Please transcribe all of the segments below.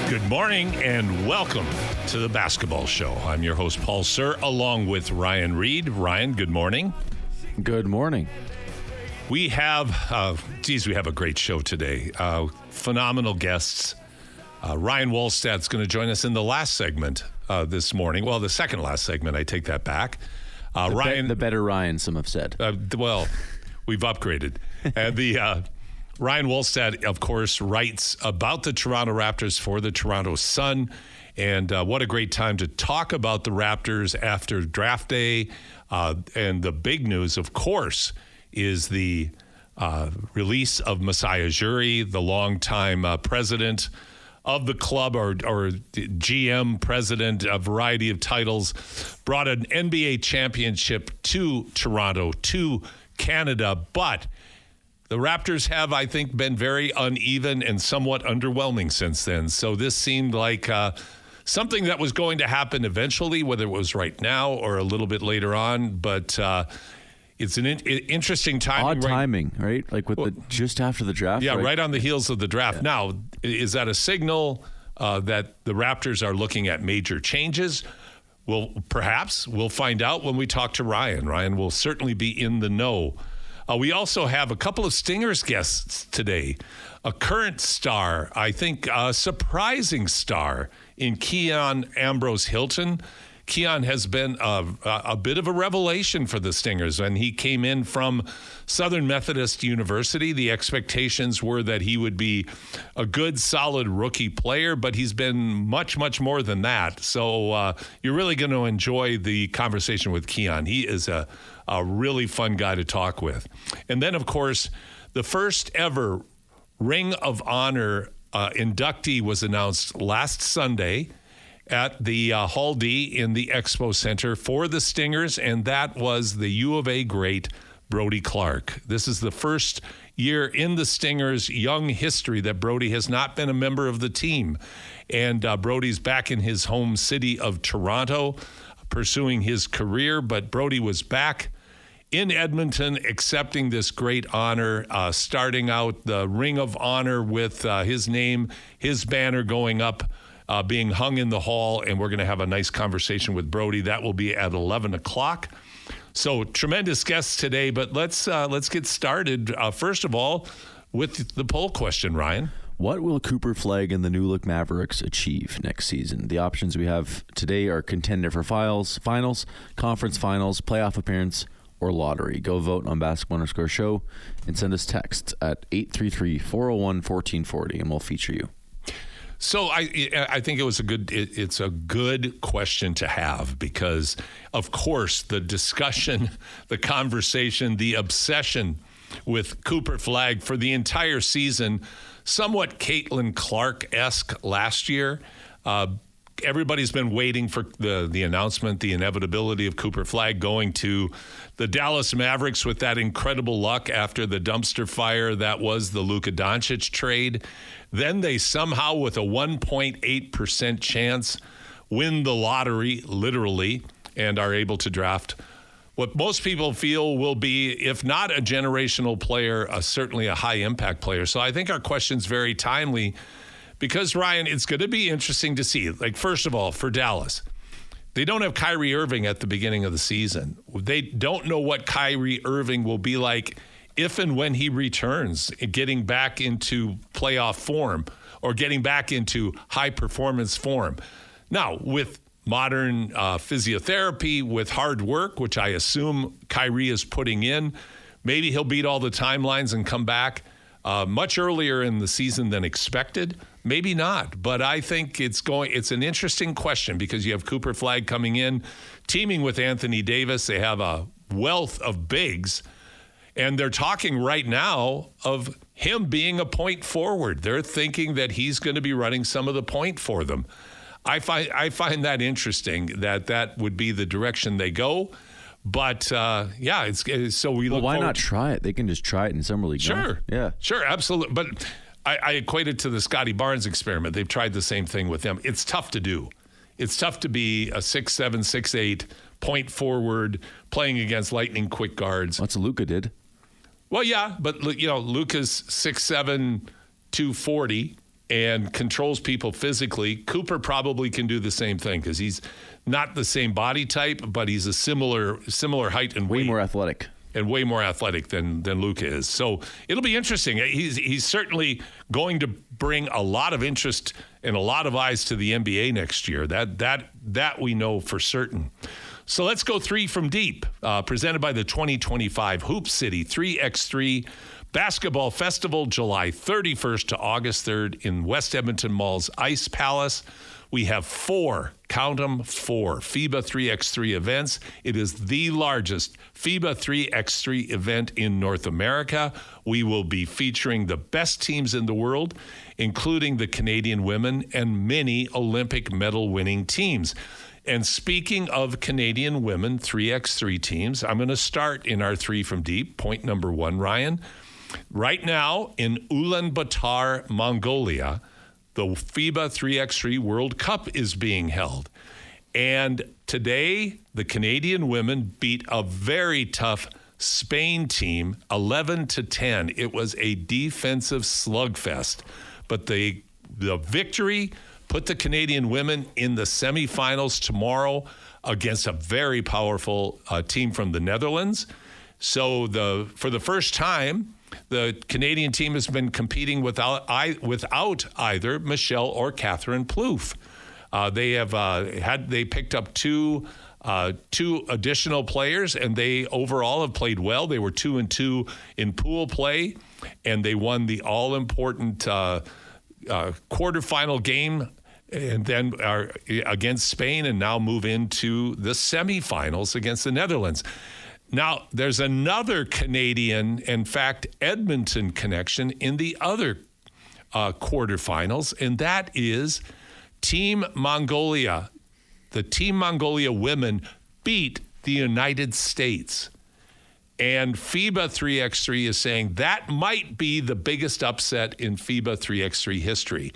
Good morning and welcome to the Basketball Show. I'm your host, Paul Sir, along with Ryan Reed. Ryan, good morning. Good morning. We have, we have a great show today. Phenomenal guests. Ryan Wallstadt's going to join us in the last segment this morning. Well, the second last segment, I take that back. The better Ryan, some have said. We've upgraded. Ryan Wallstadt, of course, writes about the Toronto Raptors for the Toronto Sun. And what a great time to talk about the Raptors after draft day. And the big news, of course, is the release of Masai Ujiri, the longtime president of the club, or GM, president, a variety of titles, brought an NBA championship to Toronto, to Canada. But the Raptors have, I think, been very uneven and somewhat underwhelming since then. So this seemed like something that was going to happen eventually, whether it was right now or a little bit later on. But it's an interesting time. Odd timing, right? Like just after the draft. Yeah, right on the heels of the draft. Yeah. Now, is that a signal that the Raptors are looking at major changes? Well, perhaps. We'll find out when we talk to Ryan. Ryan will certainly be in the know. We also have a couple of Stingers guests today. A current star, I think a surprising star in Keon Ambrose-Hylton. Keon has been a bit of a revelation for the Stingers. When he came in from Southern Methodist University, the expectations were that he would be a good, solid rookie player, but he's been much, much more than that. So you're really going to enjoy the conversation with Keon. He is a really fun guy to talk with. And then, of course, the first ever Ring of Honor inductee was announced last Sunday at the Hall D in the Expo Center for the Stingers, and that was the U of A great Brody Clark. This is the first year in the Stingers' young history that Brody has not been a member of the team. And Brody's back in his home city of Toronto pursuing his career, but Brody was back in Edmonton accepting this great honor, starting out the Ring of Honor with his name, his banner going up, being hung in the hall, and we're going to have a nice conversation with Brody. That will be at 11 o'clock. So tremendous guests today, but let's get started. First of all, with the poll question, Ryan. What will Cooper Flagg and the New Look Mavericks achieve next season? The options we have today are contender for finals, conference finals, playoff appearance, or lottery. Go vote on Basketball_Show and send us text at 833-401-1440, and we'll feature you. So I think it's a good question to have because, of course, the discussion, the conversation, the obsession with Cooper Flagg for the entire season, somewhat Caitlin Clark-esque last year. Everybody's been waiting for the announcement, the inevitability of Cooper Flagg going to the Dallas Mavericks with that incredible luck after the dumpster fire that was the Luka Doncic trade. Then they somehow, with a 1.8% chance, win the lottery, literally, and are able to draft what most people feel will be, if not a generational player, certainly a high-impact player. So I think our question's very timely because, Ryan, it's going to be interesting to see. Like, first of all, for Dallas, they don't have Kyrie Irving at the beginning of the season. They don't know what Kyrie Irving will be like if and when he returns, getting back into playoff form or getting back into high-performance form. Now, with modern physiotherapy, with hard work, which I assume Kyrie is putting in, maybe he'll beat all the timelines and come back much earlier in the season than expected. Maybe not, but I think it's an interesting question because you have Cooper Flagg coming in, teaming with Anthony Davis. They have a wealth of bigs, and they're talking right now of him being a point forward. They're thinking that he's going to be running some of the point for them. I find that interesting that would be the direction they go. But it's so we look. Why forward not try it? They can just try it in summer league. Sure, no? Yeah, sure, absolutely. But I equate it to the Scotty Barnes experiment. They've tried the same thing with them. It's tough to do. It's tough to be a 6'7", 6'8", point forward playing against lightning quick guards. That's what Luka did. Well, yeah, but Luka's 6'7", 240. and controls people physically. Cooper probably can do the same thing because he's not the same body type, but he's a similar height and weight. Way more athletic. And way more athletic than Luka is. So it'll be interesting. He's certainly going to bring a lot of interest and a lot of eyes to the NBA next year. That we know for certain. So let's go 3 from deep, presented by the 2025 Hoop City 3x3 Basketball Festival, July 31st to August 3rd in West Edmonton Mall's Ice Palace. We have 4, count them, 4 FIBA 3x3 events. It is the largest FIBA 3x3 event in North America. We will be featuring the best teams in the world, including the Canadian women and many Olympic medal winning teams. And speaking of Canadian women 3x3 teams, I'm going to start in our 3 from deep. Point number 1, Ryan. Right now in Ulaanbaatar, Mongolia, the FIBA 3x3 World Cup is being held. And today, the Canadian women beat a very tough Spain team, 11-10. It was a defensive slugfest. But the victory put the Canadian women in the semifinals tomorrow against a very powerful team from the Netherlands. So for the first time, the Canadian team has been competing without either Michelle or Catherine Plouffe. They picked up two additional players, and they overall have played well. They were 2-2 in pool play, and they won the all-important quarterfinal game, and then are against Spain, and now move into the semifinals against the Netherlands. Now, there's another Canadian, in fact, Edmonton connection in the other quarterfinals, and that is Team Mongolia. The Team Mongolia women beat the United States. And FIBA 3x3 is saying that might be the biggest upset in FIBA 3x3 history.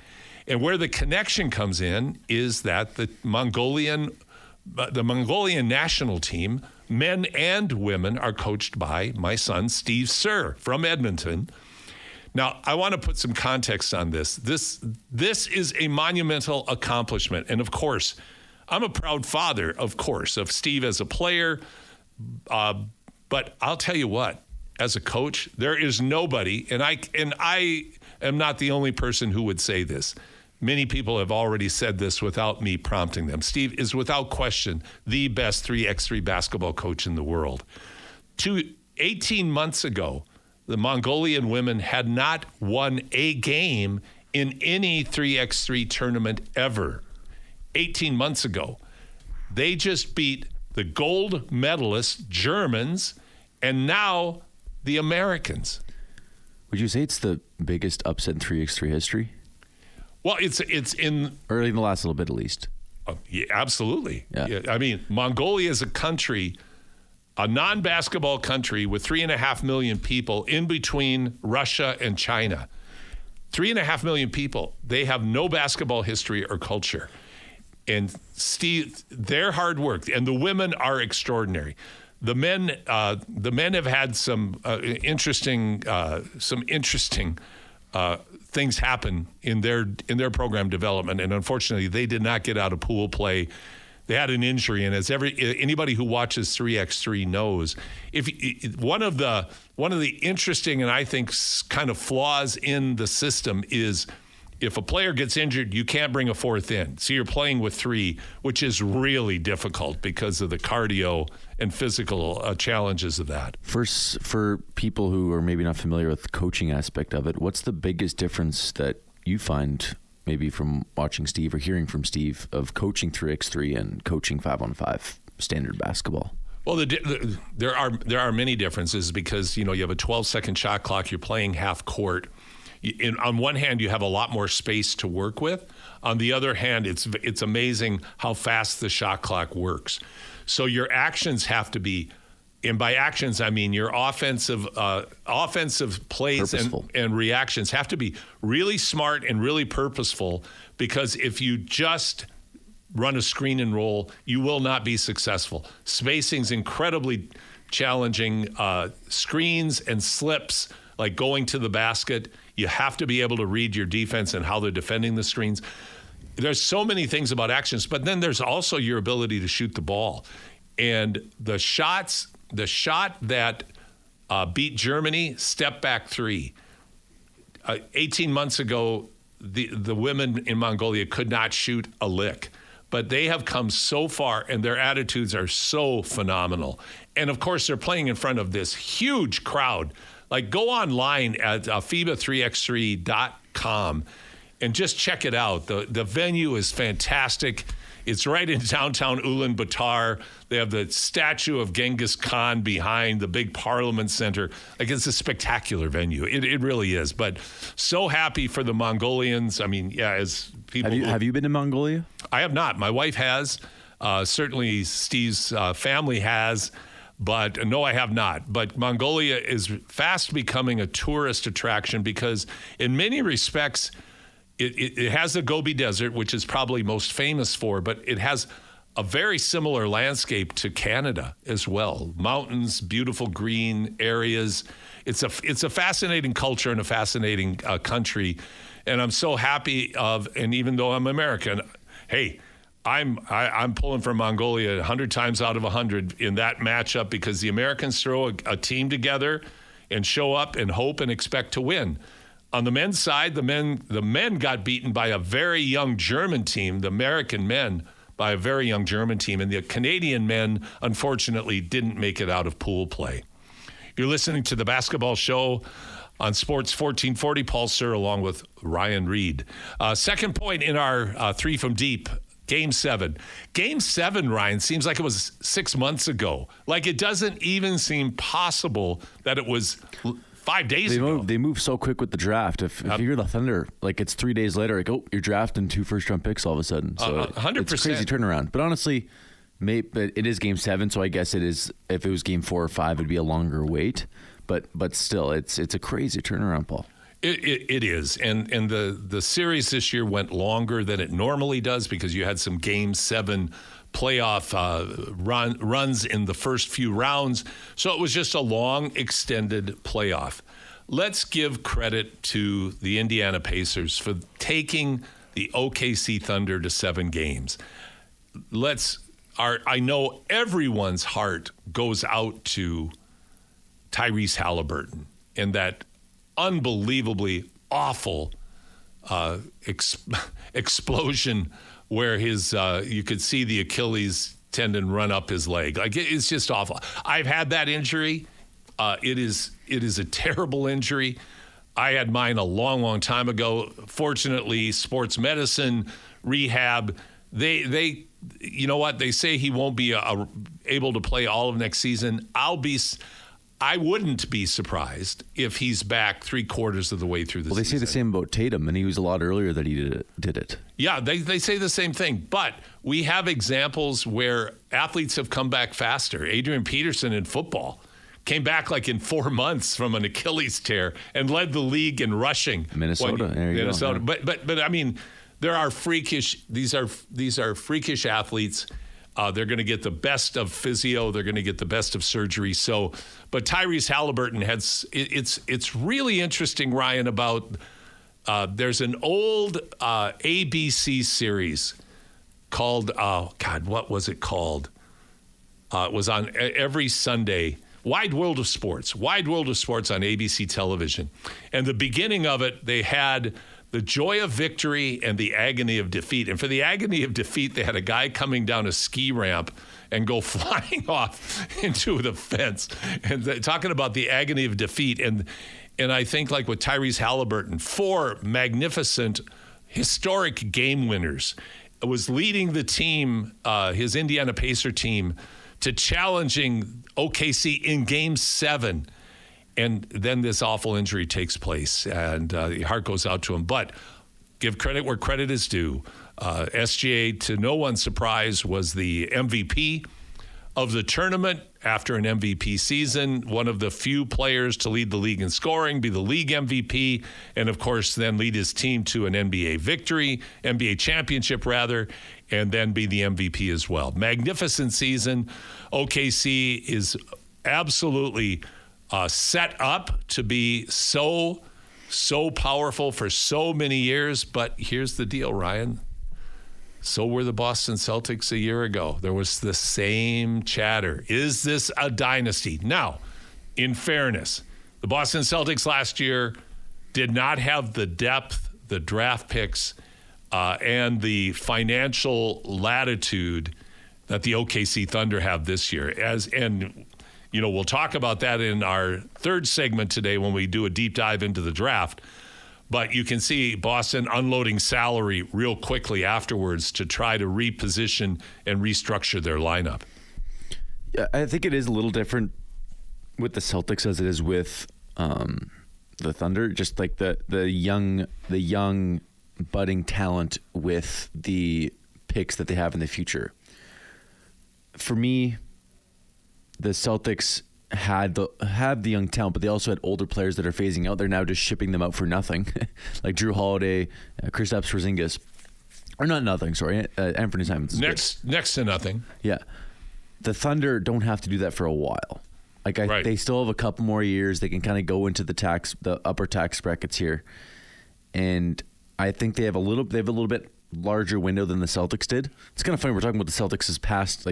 And where the connection comes in is that the Mongolian national team, men and women, are coached by my son, Steve Sir, from Edmonton. Now, I want to put some context on this. This is a monumental accomplishment. And of course, I'm a proud father, of course, of Steve as a player. But I'll tell you what, as a coach, there is nobody, and I am not the only person who would say this. Many people have already said this without me prompting them. Steve is without question the best 3x3 basketball coach in the world. 18 months ago, the Mongolian women had not won a game in any 3x3 tournament ever. 18 months ago. They just beat the gold medalist Germans and now the Americans. Would you say it's the biggest upset in 3x3 history? Well, it's in... Or in the last little bit, at least. Yeah, absolutely. Yeah. I mean, Mongolia is a country, a non-basketball country with 3.5 million people in between Russia and China. 3.5 million people. They have no basketball history or culture. And Steve, their hard work, and the women are extraordinary. The men have had some interesting things happen in their program development, and unfortunately, they did not get out of pool play. They had an injury, and as anybody who watches 3x3 knows, one of the interesting and I think kind of flaws in the system is if a player gets injured, you can't bring a fourth in. So you're playing with 3, which is really difficult because of the cardio and physical challenges of that. For people who are maybe not familiar with the coaching aspect of it, what's the biggest difference that you find maybe from watching Steve or hearing from Steve of coaching 3x3 and coaching 5-on-5 standard basketball? Well, there are many differences because, you have a 12-second shot clock. You're playing half court. On one hand, you have a lot more space to work with. On the other hand, it's amazing how fast the shot clock works. So your actions have to be, and by actions I mean your offensive plays and reactions have to be really smart and really purposeful, because if you just run a screen and roll, you will not be successful. Spacing's incredibly challenging. Screens and slips, like going to the basket. You have to be able to read your defense and how they're defending the screens. There's so many things about actions, but then there's also your ability to shoot the ball. And the shot that beat Germany, step back three. 18 months ago, the women in Mongolia could not shoot a lick. But they have come so far, and their attitudes are so phenomenal. And, of course, they're playing in front of this huge crowd. Like, go online at FIBA3x3.com and just check it out. The venue is fantastic. It's right in downtown Ulaanbaatar. They have the statue of Genghis Khan behind the big Parliament Center. Like, it's a spectacular venue. It really is. But so happy for the Mongolians. I mean, yeah, as people... Have you been to Mongolia? I have not. My wife has. Certainly Steve's family has. But no, I have not. But Mongolia is fast becoming a tourist attraction because in many respects, it has the Gobi Desert, which is probably most famous for, but it has a very similar landscape to Canada as well. Mountains, beautiful green areas. It's a fascinating culture and a fascinating country. And I'm so happy and even though I'm American, hey, I'm pulling for Mongolia 100 times out of 100 in that matchup because the Americans throw a team together and show up and hope and expect to win. On the men's side, the men got beaten by a very young German team, the American men by a very young German team, and the Canadian men, unfortunately, didn't make it out of pool play. You're listening to The Basketball Show on Sports 1440. Paul Sir along with Ryan Reed. Second point in our Three from Deep, Game 7. Game 7, Ryan, seems like it was 6 months ago. Like it doesn't even seem possible that it was 5 days ago. They move so quick with the draft. If you hear the Thunder, like it's 3 days later, like, oh, you're drafting 2 first-round picks all of a sudden. So 100%. It's a crazy turnaround. But honestly, it is Game 7, so I guess it is. If it was Game 4 or 5, it'd be a longer wait. But still, it's a crazy turnaround, Paul. It is, and the series this year went longer than it normally does because you had some Game 7 playoff runs in the first few rounds. So it was just a long, extended playoff. Let's give credit to the Indiana Pacers for taking the OKC Thunder to 7 games. I know everyone's heart goes out to Tyrese Halliburton and that unbelievably awful explosion where you could see the Achilles tendon run up his leg. Like it's just awful. I've had that injury. It is a terrible injury. I had mine a long, long time ago. Fortunately, sports medicine, rehab, they you know what? They say he won't be able to play all of next season. I wouldn't be surprised if he's back 3/4 of the way through the season. Well, they say the same about Tatum, and he was a lot earlier that he did it. Yeah, they say the same thing. But we have examples where athletes have come back faster. Adrian Peterson in football came back like in 4 months from an Achilles tear and led the league in rushing. Minnesota. Minnesota. Go, yeah. But I mean, there are freakish. These are freakish athletes. They're going to get the best of physio. They're going to get the best of surgery. But Tyrese Halliburton it's really interesting, Ryan, about there's an old ABC series called, what was it called? It was on every Sunday, Wide World of Sports on ABC television. And the beginning of it, they had the joy of victory and the agony of defeat. And for the agony of defeat, they had a guy coming down a ski ramp and go flying off into the fence. And talking about the agony of defeat. And I think like with Tyrese Halliburton, 4 magnificent, historic game winners, was leading the team, his Indiana Pacer team, to challenging OKC in Game 7. And then this awful injury takes place, and the heart goes out to him. But give credit where credit is due. SGA, to no one's surprise, was the MVP of the tournament after an MVP season, one of the few players to lead the league in scoring, be the league MVP, and, of course, then lead his team to an NBA championship, and then be the MVP as well. Magnificent season. OKC is absolutely set up to be so powerful for so many years. But here's the deal, Ryan. So were the Boston Celtics a year ago. There was the same chatter. Is this a dynasty? Now, in fairness, the Boston Celtics last year did not have the depth, the draft picks, and the financial latitude that the OKC Thunder have this year. We'll talk about that in our third segment today when we do a deep dive into the draft. But you can see Boston unloading salary real quickly afterwards to try to reposition and restructure their lineup. Yeah, I think it is a little different with the Celtics as it is with the Thunder. Just like the young budding talent with the picks that they have in the future. For me, the Celtics had the young talent, but they also had older players that are phasing out. They're now just shipping them out for nothing, like Drew Holiday, Kristaps Porzingis, or not nothing. Sorry, Anthony Simons. Next to nothing. Yeah, the Thunder don't have to do that for a while. They still have a couple more years. They can kind of go into the upper tax brackets here, and I think they have a little bit larger window than the Celtics did. It's kind of funny we're talking about the Celtics'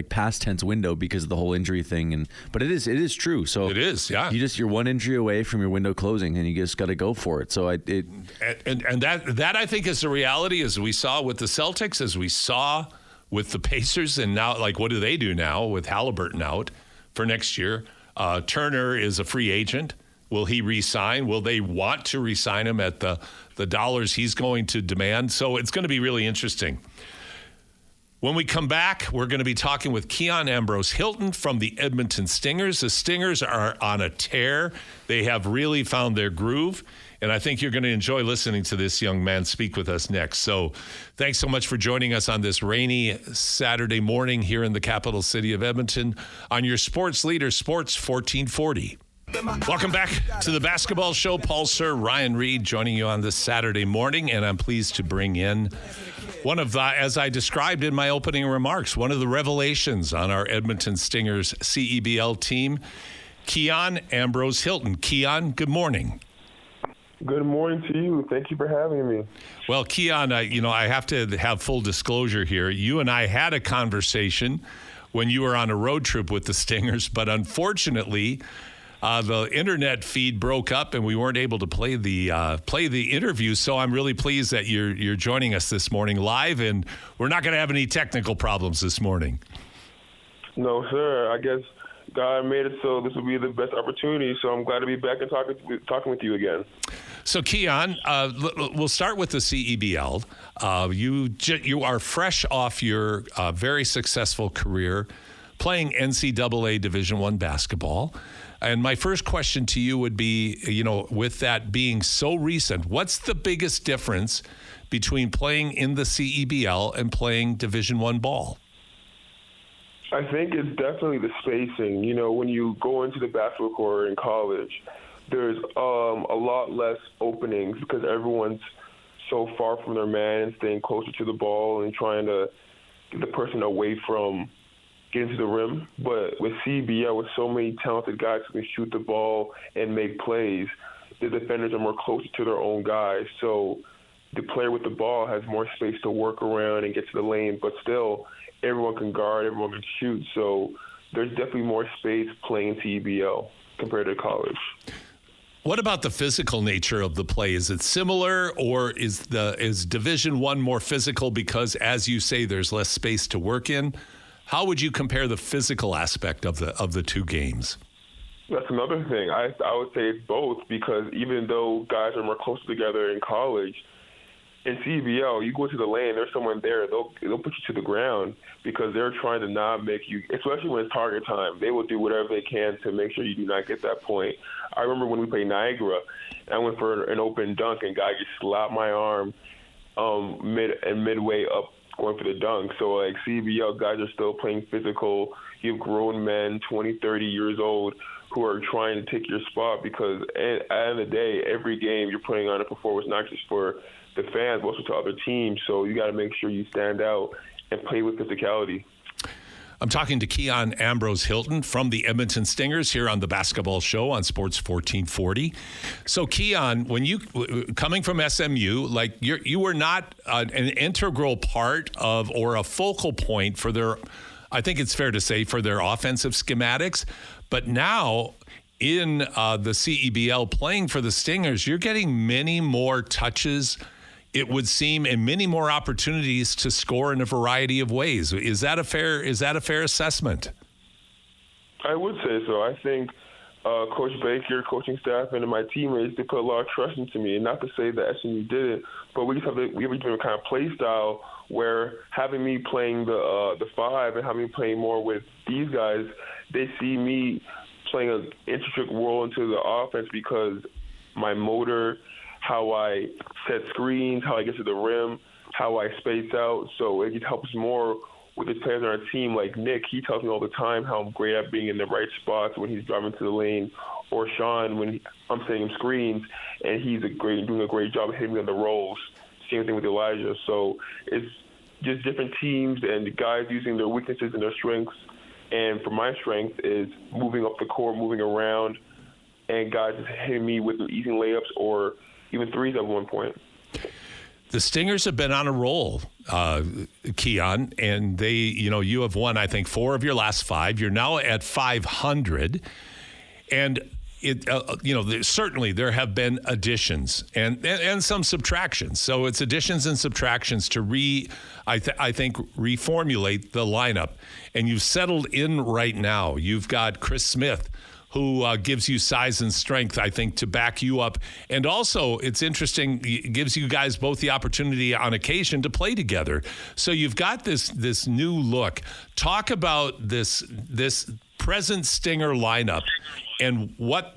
past tense window because of the whole injury thing, but it is true. So it is, yeah. You're one injury away from your window closing, and you just got to go for it. So that I think is the reality, as we saw with the Celtics, as we saw with the Pacers, and now what do they do now with Halliburton out for next year? Turner is a free agent. Will he re-sign? Will they want to re-sign him at the dollars he's going to demand? So it's going to be really interesting. When we come back, we're going to be talking with Keon Ambrose-Hylton from the Edmonton Stingers. The Stingers are on a tear. They have really found their groove, and I think you're going to enjoy listening to this young man speak with us next. So thanks so much for joining us on this rainy Saturday morning here in the capital city of Edmonton on your sports leader, Sports 1440. Welcome back to the basketball show. Paul Sir, Ryan Reed joining you on this Saturday morning, and I'm pleased to bring in one of the, as I described in my opening remarks, one of the revelations on our Edmonton Stingers CEBL team, Keon Ambrose-Hylton. Keon, good morning. Good morning to you. Thank you for having me. Well, Keon, I have to have full disclosure here. You and I had a conversation when you were on a road trip with the Stingers, but unfortunately, the internet feed broke up and we weren't able to play the interview. So I'm really pleased that you're joining us this morning live, and we're not going to have any technical problems this morning. No, sir. I guess God made it so this will be the best opportunity. So I'm glad to be back and talking with you again. So Keon, we'll start with the CEBL. You are fresh off your very successful career playing NCAA Division I basketball. And my first question to you would be, with that being so recent, what's the biggest difference between playing in the CEBL and playing Division I ball? I think it's definitely the spacing. When you go into the basketball court in college, there's a lot less openings because everyone's so far from their man and staying closer to the ball and trying to get the person away from getting to the rim. But with CBL, with so many talented guys who can shoot the ball and make plays, the defenders are more closer to their own guys. So the player with the ball has more space to work around and get to the lane, but still everyone can guard, everyone can shoot. So there's definitely more space playing CBL compared to college. What about the physical nature of the play? Is it similar, or is Division I more physical because, as you say, there's less space to work in? How would you compare the physical aspect of the two games? That's another thing. I would say it's both, because even though guys are more close together in college, in CBL, you go to the lane, there's someone there, they'll put you to the ground because they're trying to not make you, especially when it's target time, they will do whatever they can to make sure you do not get that point. I remember when we played Niagara, I went for an open dunk and guy just slapped my arm midway up going for the dunk. So, CBL guys are still playing physical. You have grown men, 20, 30 years old, who are trying to take your spot because at the end of the day, every game you're putting on a performance, not just for the fans, but also to other teams. So you got to make sure you stand out and play with physicality. I'm talking to Keon Ambrose-Hylton from the Edmonton Stingers here on the Basketball Show on Sports 1440. So, Keon, when you coming from SMU, like you were not an integral part of or a focal point for their, I think it's fair to say, for their offensive schematics, but now in the CEBL playing for the Stingers, you're getting many more touches, it would seem, and many more opportunities to score in a variety of ways. Is that a fair assessment? I would say so. I think Coach Baker, coaching staff, and my teammates, they put a lot of trust into me. And not to say that SMU did it, but we have a different kind of play style where having me playing the five and having me playing more with these guys, they see me playing an intricate role into the offense because my motor, how I set screens, how I get to the rim, how I space out. So it just helps more with the players on our team. Like Nick, he tells me all the time how I'm great at being in the right spots when he's driving to the lane. Or Sean, when I'm setting him screens, and he's doing a great job of hitting me on the rolls. Same thing with Elijah. So it's just different teams and the guys using their weaknesses and their strengths. And for my strength is moving up the court, moving around, and guys just hitting me with easy layups or even threes at one point. The Stingers have been on a roll, Keon, and they, you have won, I think, 4 of your last 5. You're now at 500, and certainly there have been additions and some subtractions. So it's additions and subtractions to I think reformulate the lineup, and you've settled in right now. You've got Chris Smith, who gives you size and strength, I think, to back you up. And also, it's interesting, it gives you guys both the opportunity on occasion to play together. So you've got this new look. Talk about this present Stinger lineup and what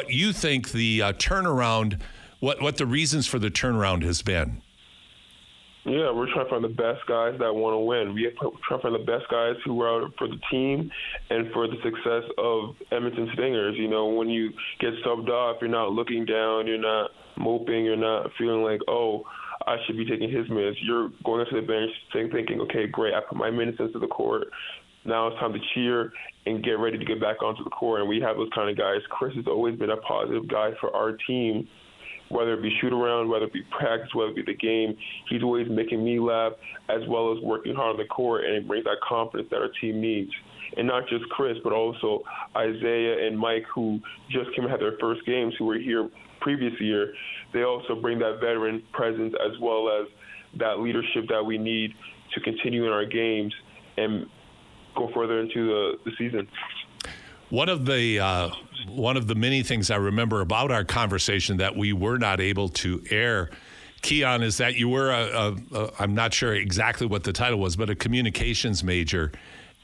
you think the turnaround, what the reasons for the turnaround has been. Yeah, we're trying to find the best guys that want to win. We're trying to find the best guys who are out for the team and for the success of Edmonton Stingers. When you get subbed off, you're not looking down, you're not moping, you're not feeling like, oh, I should be taking his minutes. You're going into the bench thinking, okay, great, I put my minutes into the court. Now it's time to cheer and get ready to get back onto the court. And we have those kind of guys. Chris has always been a positive guy for our team. Whether it be shoot around, whether it be practice, whether it be the game, he's always making me laugh as well as working hard on the court, and it brings that confidence that our team needs. And not just Chris, but also Isaiah and Mike, who just came and had their first games, who were here previous year. They also bring that veteran presence as well as that leadership that we need to continue in our games and go further into the season. One of the many things I remember about our conversation that we were not able to air, Keon, is that you were I'm not sure exactly what the title was, but a communications major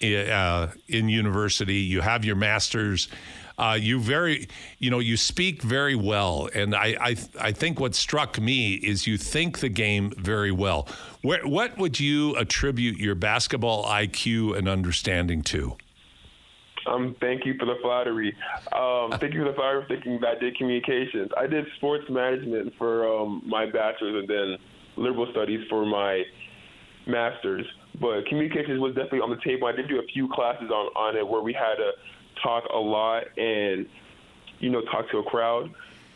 in university. You have your master's. You speak very well, and I think what struck me is you think the game very well. What would you attribute your basketball IQ and understanding to? Thank you for the flattery. Thank you for the flattery for thinking that I did communications. I did sports management for my bachelor's and then liberal studies for my master's. But communications was definitely on the table. I did do a few classes on it where we had to talk a lot and, talk to a crowd.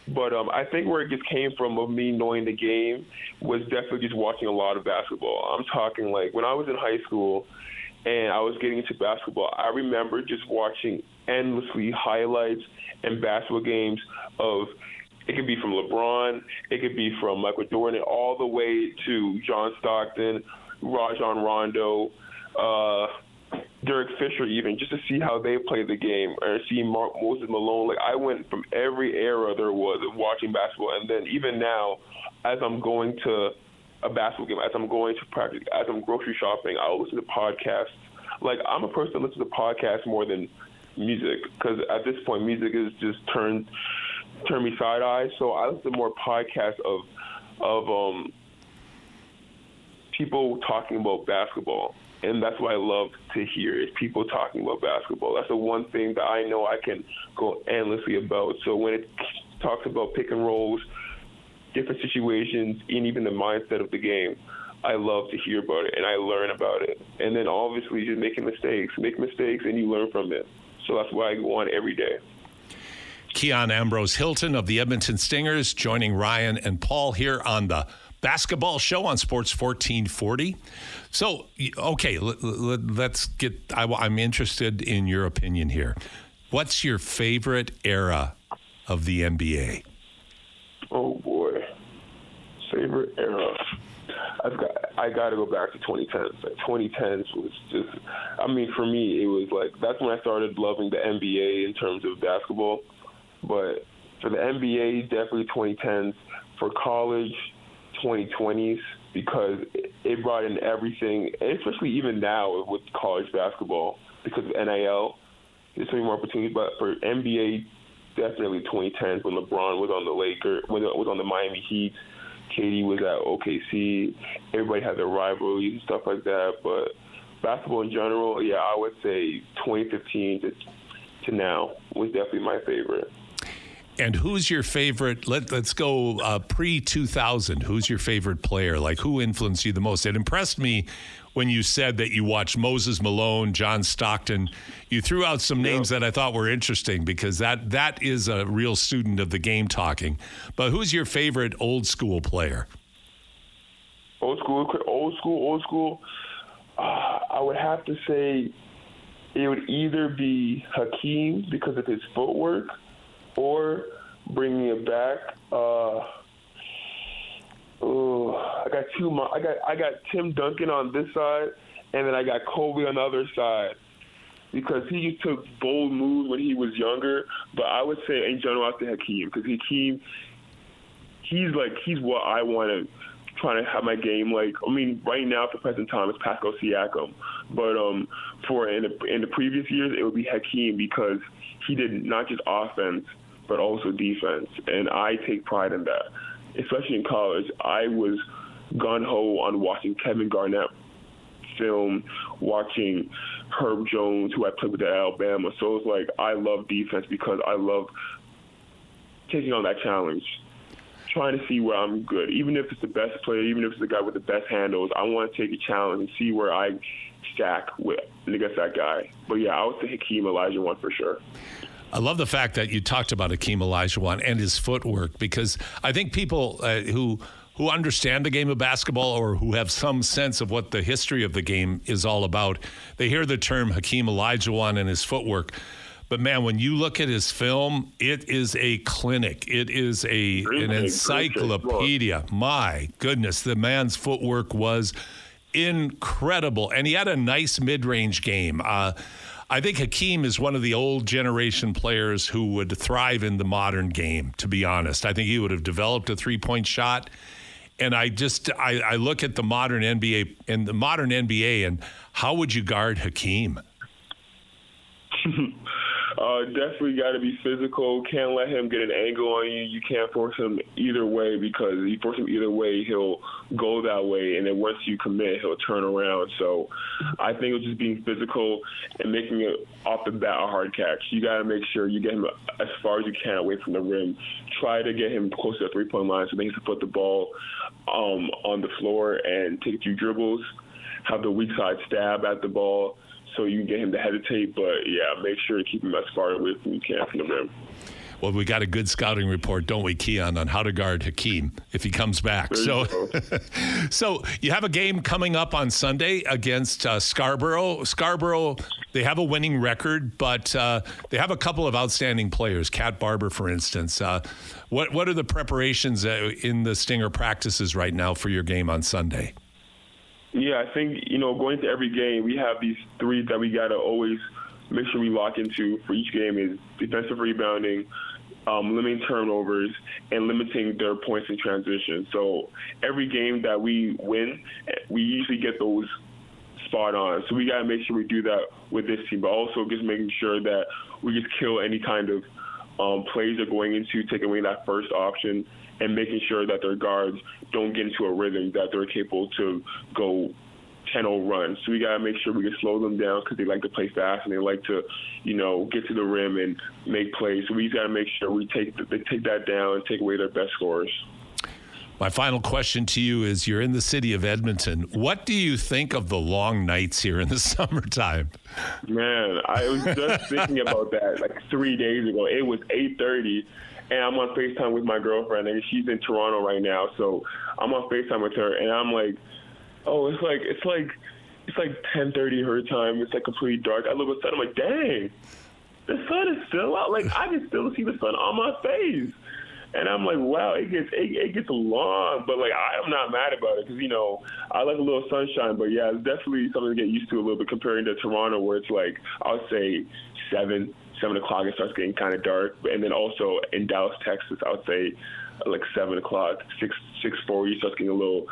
But I think where it just came from of me knowing the game was definitely just watching a lot of basketball. I'm talking like when I was in high school and I was getting into basketball, I remember just watching endlessly highlights and basketball games of, it could be from LeBron, it could be from Michael Jordan, all the way to John Stockton, Rajon Rondo, Derek Fisher even, just to see how they played the game, or see Moses Malone. Like, I went from every era there was of watching basketball, and then even now, as I'm going to a basketball game, as I'm going to practice, as I'm grocery shopping, I'll listen to podcasts. Like, I'm a person that listens to podcasts more than music, because at this point, music is just turn me side-eye. So I listen to more podcasts of people talking about basketball. And that's what I love to hear, is people talking about basketball. That's the one thing that I know I can go endlessly about. So when it talks about pick and rolls, different situations, and even the mindset of the game, I love to hear about it and I learn about it. And then obviously just making mistakes. Make mistakes and you learn from it. So that's why I go on every day. Keon Ambrose-Hylton of the Edmonton Stingers joining Ryan and Paul here on the Basketball Show on Sports 1440. So, okay, let's get, I'm interested in your opinion here. What's your favorite era of the NBA? Oh, boy. Favorite era. I got to go back to 2010s. Like 2010s was just, I mean, for me, it was like, that's when I started loving the NBA in terms of basketball. But for the NBA, definitely 2010s. For college, 2020s, because it brought in everything, especially even now with college basketball, because of NIL. There's so many more opportunities. But for NBA, definitely 2010s when LeBron was on the Lakers, when it was on the Miami Heat. KD was at OKC. Everybody had their rivalries and stuff like that. But basketball in general, yeah, I would say 2015 to now was definitely my favorite. And who's your favorite? Let's go pre-2000. Who's your favorite player? Like, who influenced you the most? It impressed me when you said that you watched Moses Malone, John Stockton. You threw out some names that I thought were interesting because that is a real student of the game talking. But who's your favorite old school player? Old school. I would have to say it would either be Hakeem because of his footwork, or bringing it back. I got two. I got Tim Duncan on this side, and then I got Kobe on the other side, because he just took bold moves when he was younger. But I would say in general, I'd say Hakeem, because Hakeem, he's what I want to try to have my game like. I mean, right now at the present time it's Pascal Siakam, but for in the previous years it would be Hakeem, because he did not just offense but also defense, and I take pride in that. Especially in college, I was gun-ho on watching Kevin Garnett film, watching Herb Jones, who I played with at Alabama. So it's like I love defense because I love taking on that challenge, trying to see where I'm good. Even if it's the best player, even if it's the guy with the best handles, I want to take a challenge and see where I stack against that guy. But yeah, I would say Hakeem Olajuwon for sure. I love the fact that you talked about Hakeem Olajuwon and his footwork, because I think people who understand the game of basketball, or who have some sense of what the history of the game is all about, they hear the term Hakeem Olajuwon and his footwork. But, man, when you look at his film, it is a clinic. It is an encyclopedia. My goodness, the man's footwork was incredible. And he had a nice mid-range game. I think Hakeem is one of the old generation players who would thrive in the modern game, to be honest. I think he would have developed a three-point shot. And I look at the modern NBA and how would you guard Hakeem? Definitely got to be physical. Can't let him get an angle on you. You can't force him either way, because if you force him either way, he'll go that way. And then once you commit, he'll turn around. So I think it's just being physical and making it off the bat a hard catch. You got to make sure you get him as far as you can away from the rim. Try to get him close to the three-point line so that he can put the ball on the floor and take a few dribbles, have the weak side stab at the ball, so you can get him to hesitate. But, yeah, make sure to keep him as far away from you can from the rim. Well, we got a good scouting report, don't we, Keon, on how to guard Hakeem if he comes back. So you have a game coming up on Sunday against Scarborough. Scarborough, they have a winning record, but they have a couple of outstanding players, Kat Barber, for instance. What are the preparations in the Stinger practices right now for your game on Sunday? Yeah, I think, going to every game, we have these three that we got to always make sure we lock into for each game: is defensive rebounding, limiting turnovers, and limiting their points in transition. So every game that we win, we usually get those spot on. So we got to make sure we do that with this team, but also just making sure that we just kill any kind of plays they're going into, taking away that first option, and making sure that their guards don't get into a rhythm that they're capable to go 10-0 run. So we got to make sure we can slow them down, because they like to play fast and they like to, get to the rim and make plays. So we got to make sure we take that down and take away their best scorers. My final question to you is, you're in the city of Edmonton. What do you think of the long nights here in the summertime? Man, I was just thinking about that like 3 days ago. It was 8:30, and I'm on FaceTime with my girlfriend, and she's in Toronto right now. So I'm on FaceTime with her, and I'm like, oh, it's like 10:30 her time. It's like completely dark. I look at the sun. I'm like, dang, the sun is still out. Like, I can still see the sun on my face. And I'm like, wow, it gets long, but like I am not mad about it because I like a little sunshine. But yeah, it's definitely something to get used to a little bit comparing to Toronto, where it's like I would say 7 o'clock it starts getting kind of dark, and then also in Dallas, Texas, I would say like 7 o'clock, 6:40 starts getting a little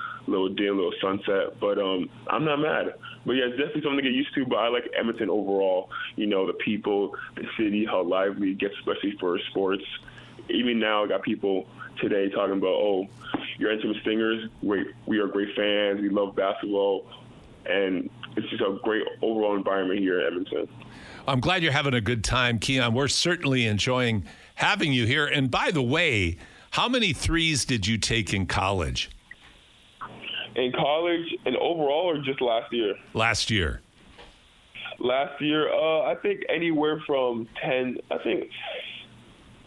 dim, a little sunset. But I'm not mad. But yeah, it's definitely something to get used to. But I like Edmonton overall. The people, the city, how lively it gets, especially for sports. Even now, I got people today talking about, oh, you're into the Stingers. We are great fans. We love basketball. And it's just a great overall environment here in Edmonton. I'm glad you're having a good time, Keon. We're certainly enjoying having you here. And by the way, how many threes did you take in college? In college and overall, or just last year? Last year. Last year, I think anywhere from 10,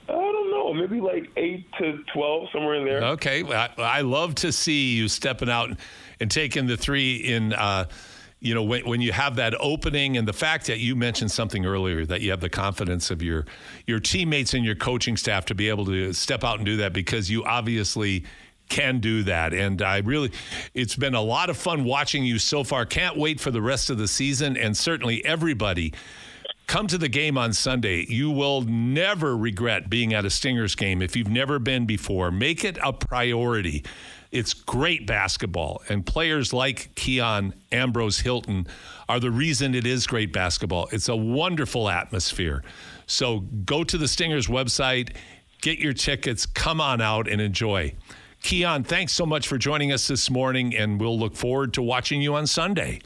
I don't know, maybe like 8 to 12, somewhere in there. Okay. I love to see you stepping out and taking the three in, when you have that opening, and the fact that you mentioned something earlier, that you have the confidence of your teammates and your coaching staff to be able to step out and do that, because you obviously can do that. And it's been a lot of fun watching you so far. Can't wait for the rest of the season. And certainly everybody, come to the game on Sunday. You will never regret being at a Stingers game if you've never been before. Make it a priority. It's great basketball, and players like Keon Ambrose-Hylton are the reason it is great basketball. It's a wonderful atmosphere. So go to the Stingers website, get your tickets, come on out and enjoy. Keon, thanks so much for joining us this morning, and we'll look forward to watching you on Sunday.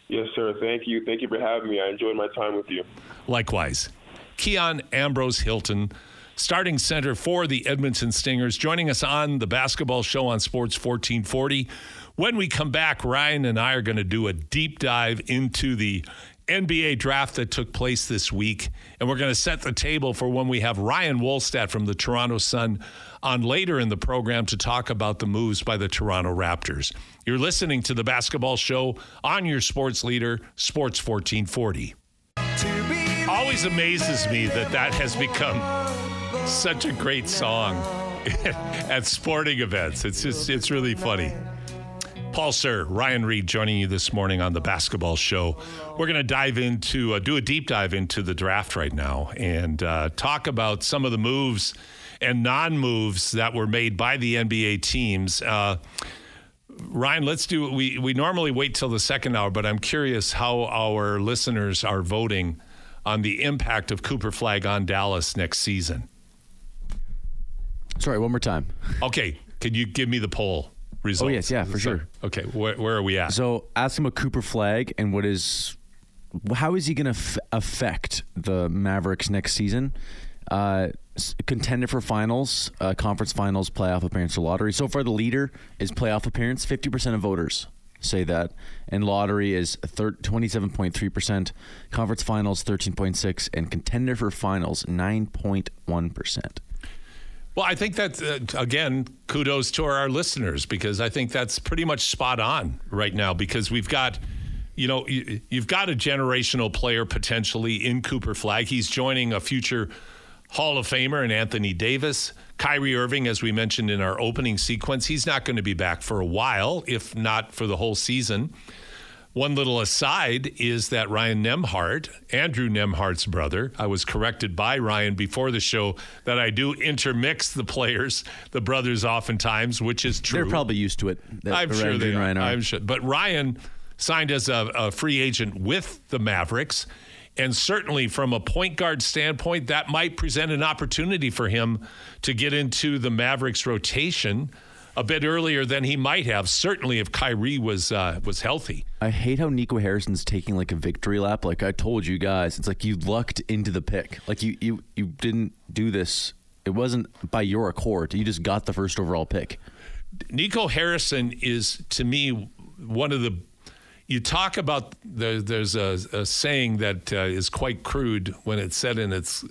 Yes, sir. Thank you. Thank you for having me. I enjoyed my time with you. Likewise. Keon Ambrose-Hylton, starting center for the Edmonton Stingers, joining us on the basketball show on Sports 1440. When we come back, Ryan and I are going to do a deep dive into the NBA draft that took place this week, and we're going to set the table for when we have Ryan Wolstadt from the Toronto Sun on later in the program to talk about the moves by the Toronto Raptors. You're listening to the basketball show on your sports leader, Sports 1440. Always amazes me that has become such a great song at sporting events. It's really funny. Paul Sir, Ryan Reed joining you this morning on the basketball show. We're going to dive into, do a deep dive into the draft right now and talk about some of the moves and non-moves that were made by the NBA teams. Ryan, let's do, we normally wait till the second hour, but I'm curious how our listeners are voting on the impact of Cooper Flagg on Dallas next season. Sorry, one more time. Okay, can you give me the poll results? Oh, yes, yeah, for sure. Okay, where are we at? So ask him about Cooper Flagg and how is he going to affect the Mavericks next season? Contender for finals, conference finals, playoff appearance, or lottery. So far, the leader is playoff appearance. 50% of voters say that, and lottery is 27.3%. Conference finals 13.6%, and contender for finals 9.1%. Well, I think that, again, kudos to our listeners, because I think that's pretty much spot on right now, because we've got, you've got a generational player potentially in Cooper Flagg. He's joining a future Hall of Famer in Anthony Davis. Kyrie Irving, as we mentioned in our opening sequence, he's not going to be back for a while, if not for the whole season. One little aside is that Ryan Nembhard, Andrew Nembhard's brother, I was corrected by Ryan before the show that I do intermix the players, the brothers oftentimes, which is true. They're probably used to it. I'm sure they are. I'm sure. But Ryan signed as a free agent with the Mavericks, and certainly from a point guard standpoint, that might present an opportunity for him to get into the Mavericks rotation a bit earlier than he might have, certainly if Kyrie was healthy. I hate how Nico Harrison's taking like a victory lap. Like I told you guys, it's like you lucked into the pick. Like you didn't do this. It wasn't by your accord. You just got the first overall pick. Nico Harrison is, to me, one of the. You talk about there's a saying that is quite crude when it's said in its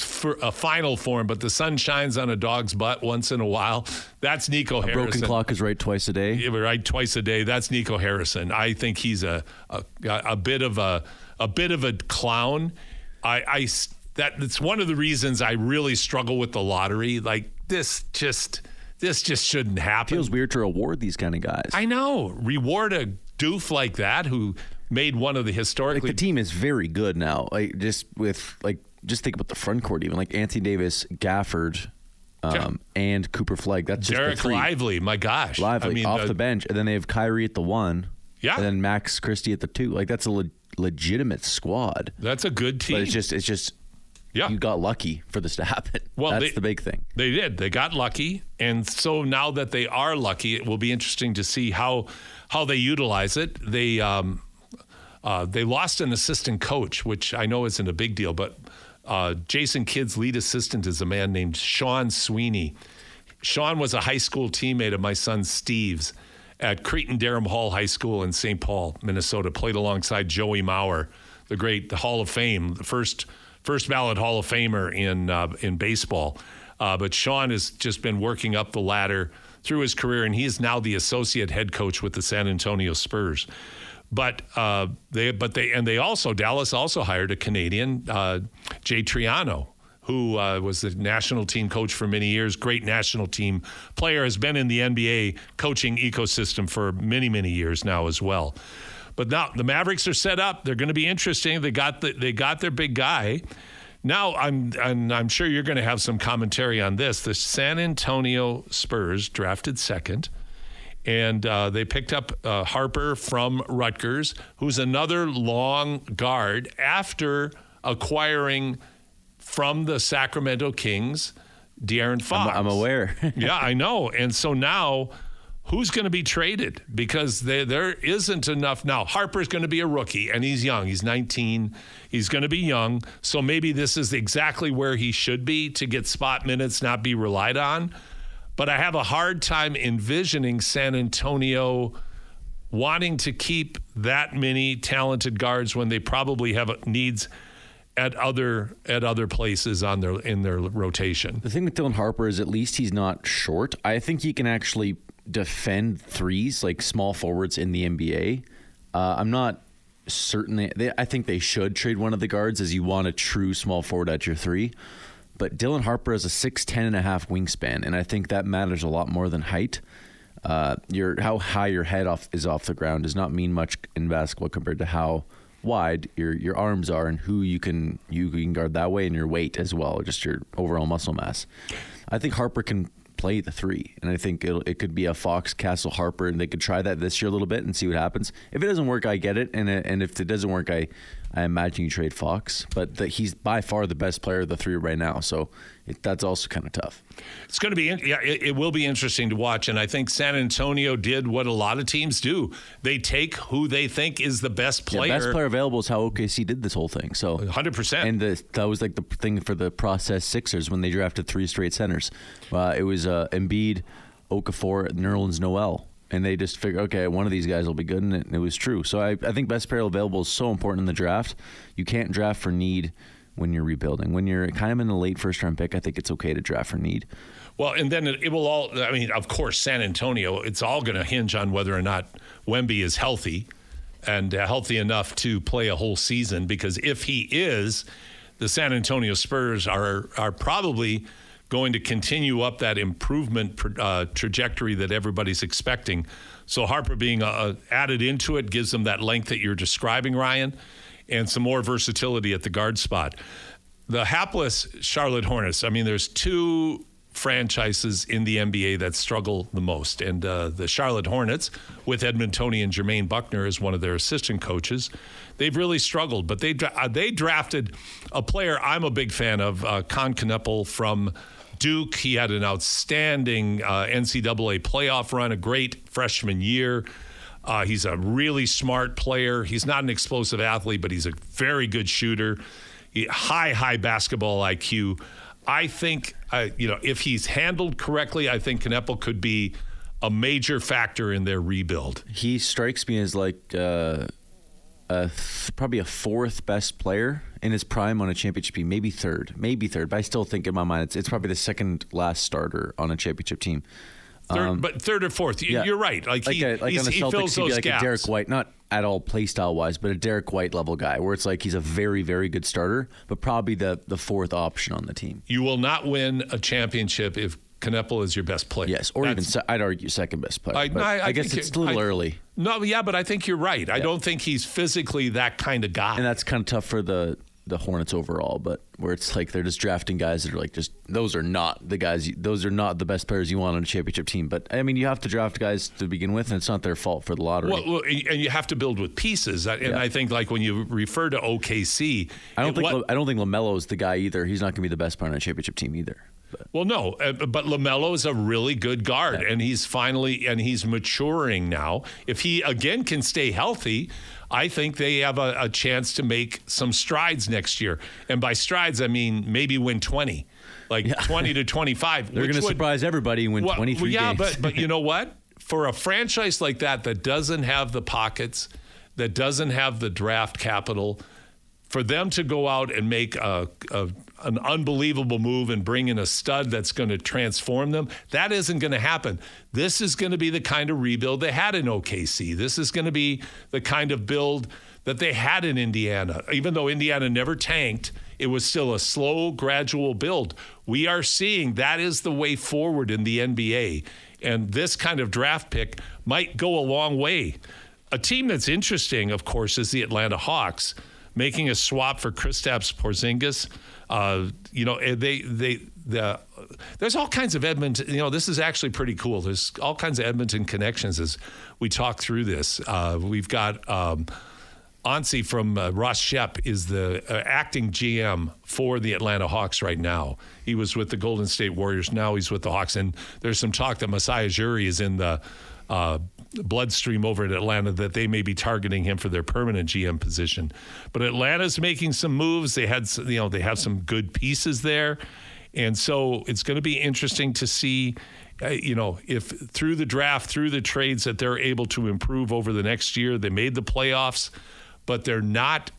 final form, but the sun shines on a dog's butt once in a while. That's Nico Harrison. A broken clock is right twice a day. Yeah, right, twice a day. That's Nico Harrison. I think he's a bit of a clown. It's one of the reasons I really struggle with the lottery. Like this just shouldn't happen. Feels weird to reward these kind of guys. I know. Reward a doof like that who made one of the historically. Like the team is very good now. Just think about the front court even. Like Anthony Davis, Gafford, and Cooper Flagg. That's just Derek the three. Lively. My gosh. Lively off the bench, and then they have Kyrie at the 1. Yeah. And then Max Christie at the 2. Like that's a legitimate squad. That's a good team. But it's just. Yeah. You got lucky for this to happen. Well, that's the big thing. They did. They got lucky. And so now that they are lucky, it will be interesting to see how they utilize it. They lost an assistant coach, which I know isn't a big deal, but Jason Kidd's lead assistant is a man named Sean Sweeney. Sean was a high school teammate of my son Steve's at Cretin-Derham Hall High School in St. Paul, Minnesota. Played alongside Joey Mauer, the Hall of Fame, the first ballot Hall of Famer in baseball. But Sean has just been working up the ladder through his career, and he is now the associate head coach with the San Antonio Spurs. But Dallas also hired a Canadian, Jay Triano, who was the national team coach for many years. Great national team player, has been in the NBA coaching ecosystem for many, many years now as well. But now the Mavericks are set up. They're going to be interesting. They got their big guy. Now I'm sure you're going to have some commentary on this. The San Antonio Spurs drafted second, and they picked up Harper from Rutgers, who's another long guard after acquiring from the Sacramento Kings De'Aaron Fox. I'm aware. Yeah, I know. And so now, who's going to be traded? Because there isn't enough. Now, Harper's going to be a rookie, and he's young. He's 19. He's going to be young. So maybe this is exactly where he should be to get spot minutes, not be relied on. But I have a hard time envisioning San Antonio wanting to keep that many talented guards when they probably have needs at other places in their rotation. The thing with Dylan Harper is at least he's not short. I think he can actually defend threes like small forwards in the NBA. I'm not certain. I think they should trade one of the guards as you want a true small forward at your 3. But Dylan Harper has a 6'10.5" wingspan, and I think that matters a lot more than height. How high your head is off the ground does not mean much in basketball compared to how wide your arms are and who you can guard that way, and your weight as well, just your overall muscle mass. I think Harper can play the 3, and I think it could be a Fox Castle Harper, and they could try that this year a little bit and see what happens. If it doesn't work, I get it, and if it doesn't work, I imagine you trade Fox. But he's by far the best player of the 3 right now, so that's also kind of tough. It's going to be, it will be interesting to watch, and I think San Antonio did what a lot of teams do. They take who they think is the best player. Yeah, best player available is how OKC did this whole thing. So 100%. And that was like the thing for the process Sixers when they drafted 3 straight centers. It was Embiid, Okafor, Nerlens Noel. And they just figured, okay, one of these guys will be good, and it was true. So I think best player available is so important in the draft. You can't draft for need when you're rebuilding. When you're kind of in the late first-round pick, I think it's okay to draft for need. Well, and then it will all, I mean, of course, San Antonio, it's all going to hinge on whether or not Wemby is healthy and healthy enough to play a whole season, because if he is, the San Antonio Spurs are probably going to continue up that improvement trajectory that everybody's expecting. So Harper being added into it gives them that length that you're describing, Ryan, and some more versatility at the guard spot. The hapless Charlotte Hornets, I mean, there's 2 franchises in the NBA that struggle the most. And the Charlotte Hornets, with Edmund Toney and Jermaine Buckner as one of their assistant coaches, they've really struggled. But they drafted a player I'm a big fan of, Con Knuppel from Duke. He had an outstanding NCAA playoff run, a great freshman year. He's a really smart player. He's not an explosive athlete, but he's a very good shooter. High basketball IQ. I think, if he's handled correctly, I think Kneppel could be a major factor in their rebuild. He strikes me as like probably a fourth best player in his prime on a championship team, maybe third. But I still think in my mind it's probably the second last starter on a championship team. But third or fourth, you're right. Like he on the Celtics, fills he'd be those like gaps. a Derek White, not at all play style wise, but a Derek White level guy, where it's like he's a very, very good starter, but probably the fourth option on the team. You will not win a championship if Kneppel is your best player. Yes, or even I'd argue second best player. I guess it's a little early. No, yeah, but I think you're right. I don't think he's physically that kind of guy. And that's kind of tough for the Hornets overall, but where it's like they're just drafting guys that are like those are not the guys, those are not the best players you want on a championship team. But I mean, you have to draft guys to begin with, and it's not their fault for the lottery. Well, and you have to build with pieces. And I think like when you refer to OKC, I don't think LaMelo is the guy either. He's not going to be the best player on a championship team either. Well, no, but LaMelo is a really good guard, and he's maturing now. If he again can stay healthy, I think they have a chance to make some strides next year. And by strides, I mean maybe win 20, 20 to 25. They're going to surprise everybody and win 23 games. Yeah, but you know what? For a franchise like that doesn't have the pockets, that doesn't have the draft capital, for them to go out and make an unbelievable move and bring in a stud that's going to transform them, that isn't going to happen. This is going to be the kind of rebuild they had in OKC. This is going to be the kind of build that they had in Indiana. Even though Indiana never tanked, it was still a slow, gradual build. We are seeing that is the way forward in the NBA. And this kind of draft pick might go a long way. A team that's interesting, of course, is the Atlanta Hawks, making a swap for Kristaps Porzingis. There's all kinds of Edmonton. This is actually pretty cool. There's all kinds of Edmonton connections as we talk through this. We've got Ansi from Ross Shep is the acting GM for the Atlanta Hawks right now. He was with the Golden State Warriors. Now he's with the Hawks. And there's some talk that Masai Ujiri is in the bloodstream over at Atlanta, that they may be targeting him for their permanent GM position. But Atlanta's making some moves. They have some good pieces there. And so it's going to be interesting to see, if through the draft, through the trades, that they're able to improve over the next year. They made the playoffs, but they're not,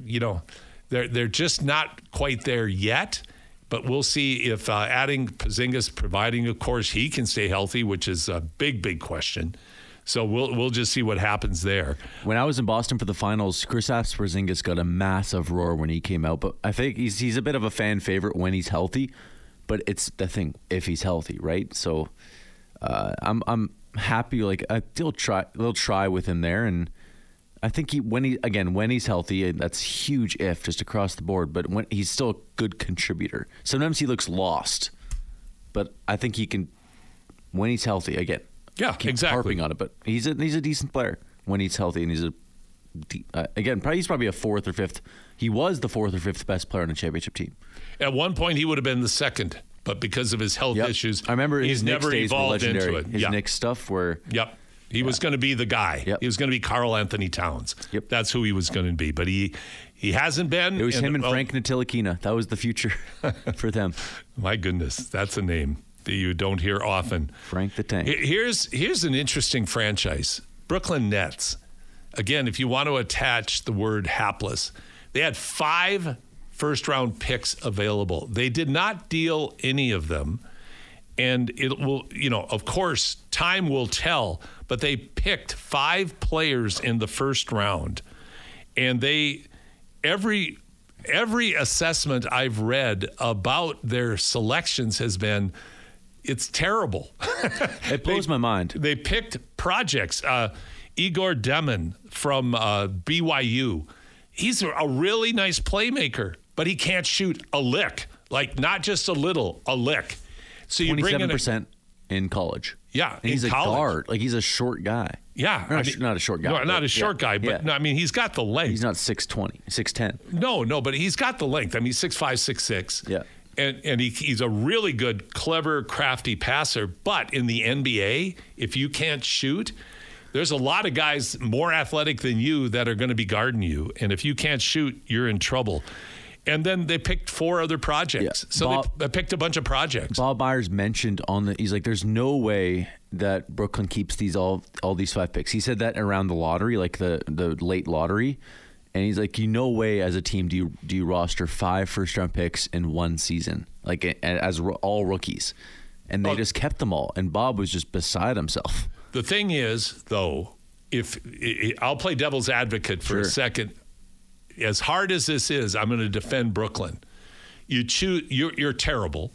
they're just not quite there yet. But we'll see if adding Porzingis, providing, of course, he can stay healthy, which is a big, big question. So we'll just see what happens there. When I was in Boston for the finals, Kristaps Porzingis got a massive roar when he came out. But I think he's a bit of a fan favorite when he's healthy. But it's the thing, if he's healthy, right? So I'm happy. Like they'll try with him there, and I think when he's healthy, that's huge if just across the board. But when he's still a good contributor. Sometimes he looks lost, but I think he can when he's healthy again. Yeah, keep exactly. Harping on it, but he's a decent player when he's healthy, and he's he's probably a fourth or fifth. He was the fourth or fifth best player on a championship team. At one point, he would have been the second, but because of his health issues, I remember he's never evolved into it. His Knicks stuff where he was going to be the guy. Yep. He was going to be Karl Anthony Towns. Yep. That's who he was going to be, but he hasn't been. It was him and Frank Ntilikina. That was the future for them. My goodness, that's a name that you don't hear often. Frank the Tank. Here's an interesting franchise. Brooklyn Nets. Again, if you want to attach the word hapless, they had 5 first-round picks available. They did not deal any of them. And it will, of course, time will tell, but they picked 5 players in the first round. And every assessment I've read about their selections has been, it's terrible. It blows my mind. They picked projects. Igor Demin from BYU. He's a really nice playmaker, but he can't shoot a lick. Like, not just a little, a lick. So you bring in 27% in college. Yeah, and he's in a college. guard. Like, he's a short guy. Yeah. Not a short guy. No, not a short guy, but no, I mean, he's got the length. He's not 6'20", 6'10". No, but he's got the length. I mean, 6'5", 6'6". Yeah. And he's a really good, clever, crafty passer. But in the NBA, if you can't shoot, there's a lot of guys more athletic than you that are going to be guarding you. And if you can't shoot, you're in trouble. And then they picked 4 other projects. Yeah. So they picked a bunch of projects. Bob Myers mentioned he's like, there's no way that Brooklyn keeps all these 5 picks. He said that around the lottery, like the late lottery. And he's like, no way as a team do you roster 5 first-round picks in one season, like as all rookies. And they just kept them all. And Bob was just beside himself. The thing is, though, if I'll play devil's advocate for a second. As hard as this is, I'm going to defend Brooklyn. You're terrible.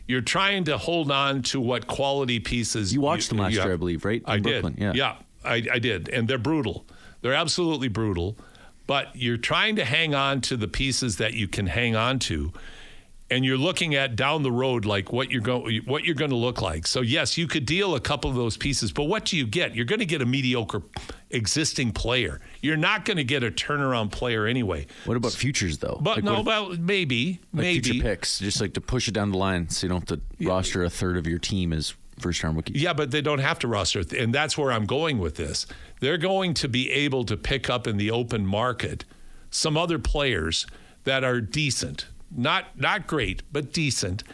You're trying to hold on to what quality pieces. You watched them last year, I believe, right? I Brooklyn. did. Yeah, I did. And they're brutal. They're absolutely brutal. But you're trying to hang on to the pieces that you can hang on to. And you're looking at down the road, like what you're going to look like. So yes, you could deal a couple of those pieces, but what do you get? You're going to get a mediocre existing player. You're not going to get a turnaround player anyway. What about futures though? But maybe future picks, just like to push it down the line, so you don't have to roster a third of your team as first-round rookies. Yeah, but they don't have to roster, and that's where I'm going with this. They're going to be able to pick up in the open market some other players that are decent. Not great, but decent.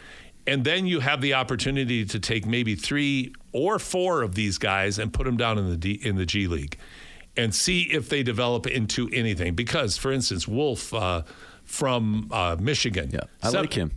And then you have the opportunity to take maybe 3 or 4 of these guys and put them down in the G League and see if they develop into anything. Because, for instance, Wolf from Michigan. Yeah, I like him.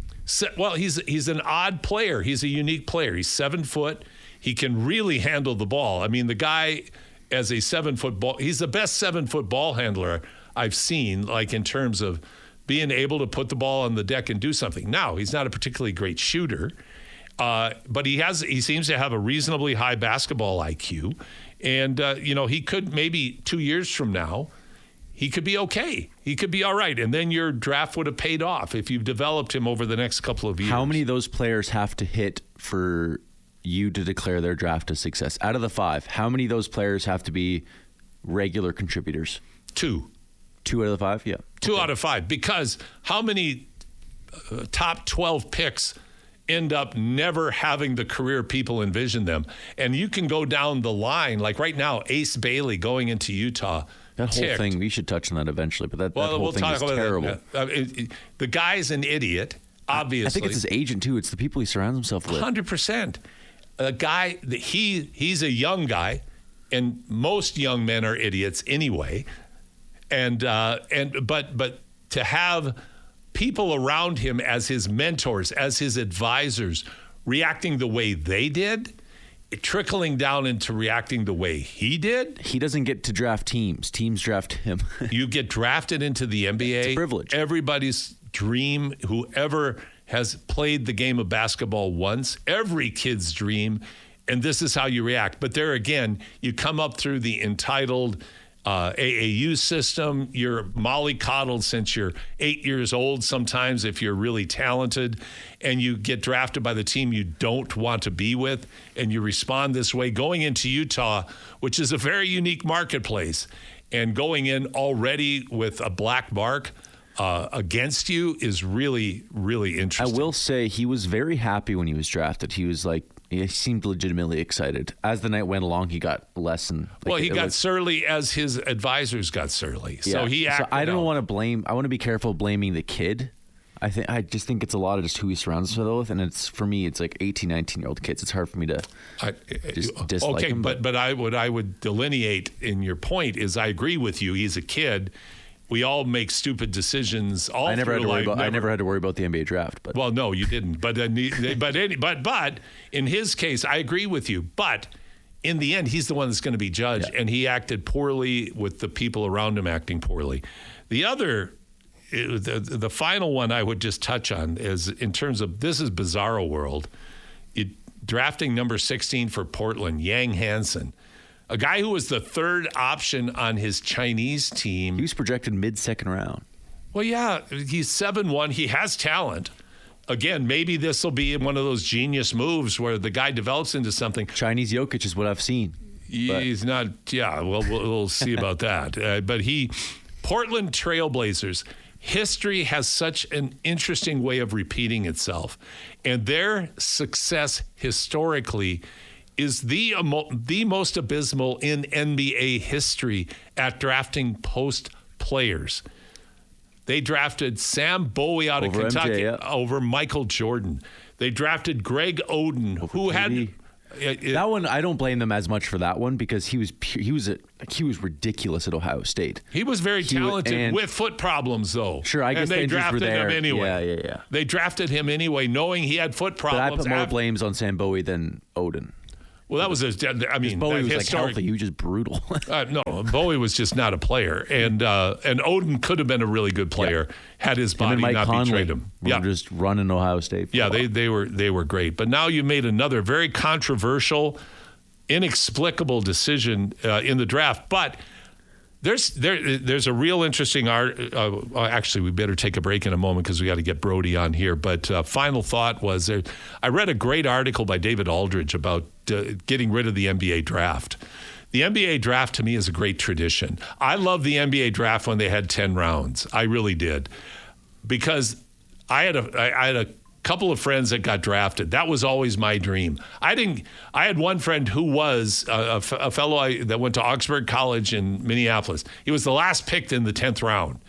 Well, he's an odd player. He's a unique player. He's 7 foot. He can really handle the ball. I mean, the guy as a 7-foot ball, he's the best 7-foot ball handler I've seen, like in terms of being able to put the ball on the deck and do something. Now, he's not a particularly great shooter, but he seems to have a reasonably high basketball IQ. And, he could maybe 2 years from now, he could be okay. He could be all right. And then your draft would have paid off if you've developed him over the next couple of years. How many of those players have to hit for you to declare their draft a success? Out of the 5, how many of those players have to be regular contributors? 2. 2 out of the 5? Yeah. 2 out of 5. Because how many top 12 picks end up never having the career people envision them? And you can go down the line. Like right now, Ace Bailey going into Utah. That whole thing, we should touch on that eventually. But that whole thing is terrible. The guy's an idiot, obviously. I think it's his agent, too. It's the people he surrounds himself with. 100%. A guy, he's a young guy, and most young men are idiots anyway. But to have people around him as his mentors, as his advisors, reacting the way they did, trickling down into reacting the way he did. He doesn't get to draft teams. Teams draft him. You get drafted into the NBA. It's a privilege. Everybody's dream, whoever has played the game of basketball once, every kid's dream, and this is how you react. But there again, you come up through the entitled AAU system. You're mollycoddled since you're 8 years old sometimes if you're really talented, and you get drafted by the team you don't want to be with, and you respond this way. Going into Utah, which is a very unique marketplace, and going in already with a black mark against you is really, really interesting. I will say he was very happy when he was drafted. He was like, he seemed legitimately excited. As the night went along, he got less and... he got surly as his advisors got surly. Yeah. So he acted I don't out. want to blame... I want to be careful blaming the kid. I just think it's a lot of just who he surrounds himself with. And it's, for me, it's like 18, 19-year-old kids. It's hard for me to just dislike him. But I would delineate in your point is I agree with you. He's a kid. We all make stupid decisions. I never had to worry about the NBA draft. But well, no, you didn't. But in his case, I agree with you. But in the end, he's the one that's going to be judged, and he acted poorly with the people around him acting poorly. The other, the final one I would just touch on is in terms of this is bizarro world. Drafting number 16 for Portland, Yang Hansen. A guy who was the third option on his Chinese team. He was projected mid-second round. Well, yeah, he's 7'1". He has talent. Again, maybe this will be one of those genius moves where the guy develops into something. Chinese Jokic is what I've seen. He's not, yeah, well, we'll see about that. But Portland Trailblazers, history has such an interesting way of repeating itself. And their success historically is the most abysmal in NBA history at drafting post players. They drafted Sam Bowie out of Over Kentucky MJ, yeah. over Michael Jordan. They drafted Greg Oden, who had that one. I don't blame them as much for that one because he was ridiculous at Ohio State. He was very talented with foot problems, though. Sure, I guess and they the injuries were drafted there. him anyway. Yeah. They drafted him anyway, knowing he had foot But I problems. put more blames on Sam Bowie than Oden. Well, that was Bowie was like healthy. He was just brutal. No, Bowie was just not a player, and Oden could have been a really good player had his body not betrayed him. Yeah, just running Ohio State. Yeah, they were great. But now you made another very controversial, inexplicable decision in the draft. But there's a real interesting art. Actually, we better take a break in a moment because we got to get Brody on here. But final thought was I read a great article by David Aldridge about getting rid of the NBA draft. The NBA draft to me is a great tradition. I love the NBA draft when they had 10 rounds. I really did, because I had a couple of friends that got drafted. That was always my dream. I had one friend who was a fellow that went to Augsburg College in Minneapolis. He was the last picked in the 10th round.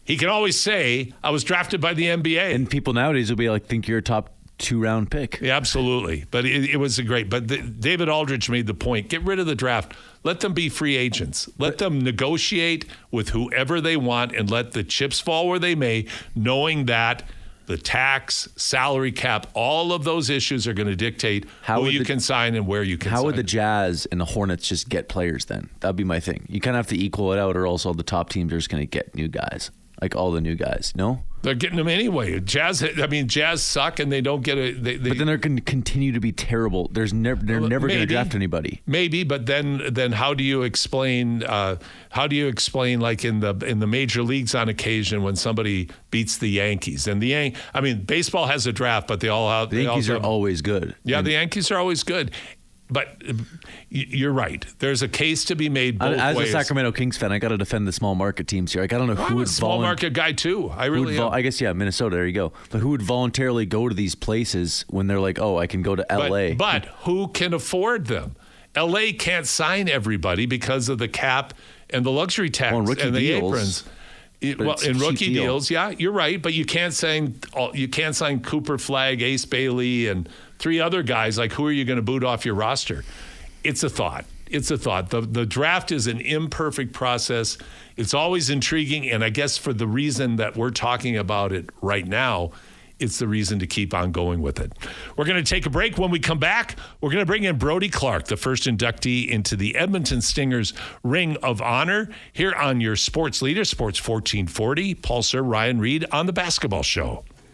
He can always say, I was drafted by the NBA. And people nowadays will be like, think you're a top 2-round pick. Yeah, absolutely. But it was great. But David Aldridge made the point, get rid of the draft. Let them be free agents. Let them negotiate with whoever they want and let the chips fall where they may, knowing that the tax, salary cap, all of those issues are going to dictate who you can sign and where you can sign. How would the Jazz and the Hornets just get players then? That'd be my thing. You kind of have to equal it out, or else all the top teams are just going to get new guys. Like all the new guys, no? They're getting them anyway. Jazz suck and they don't get a. But then they're going to continue to be terrible. They're never going to draft anybody. Maybe, but then how do you explain? Like in the major leagues on occasion when somebody beats the Yankees and baseball has a draft, but the Yankees are always good. Yeah, the Yankees are always good. But you're right. There's a case to be made both ways. As a Sacramento Kings fan, I got to defend the small market teams here. I don't know who would I'm a small market guy too. I really am. I guess, yeah, Minnesota, there you go. But who would voluntarily go to these places when they're like, oh, I can go to L.A.? But who can afford them? L.A. can't sign everybody because of the cap and the luxury tax and the aprons. In rookie deals, yeah, you're right. But you can't sign Cooper Flagg, Ace Bailey, and 3 other guys. Like, who are you going to boot off your roster? It's a thought. The draft is an imperfect process. It's always intriguing, and I guess for the reason that we're talking about it right now, it's the reason to keep on going with it. We're going to take a break. When we come back, we're going to bring in Brody Clark, the first inductee into the Edmonton Stingers Ring of Honor, here on your Sports Leader, Sports 1440. Paul Sir, Ryan Reed on The Basketball Show.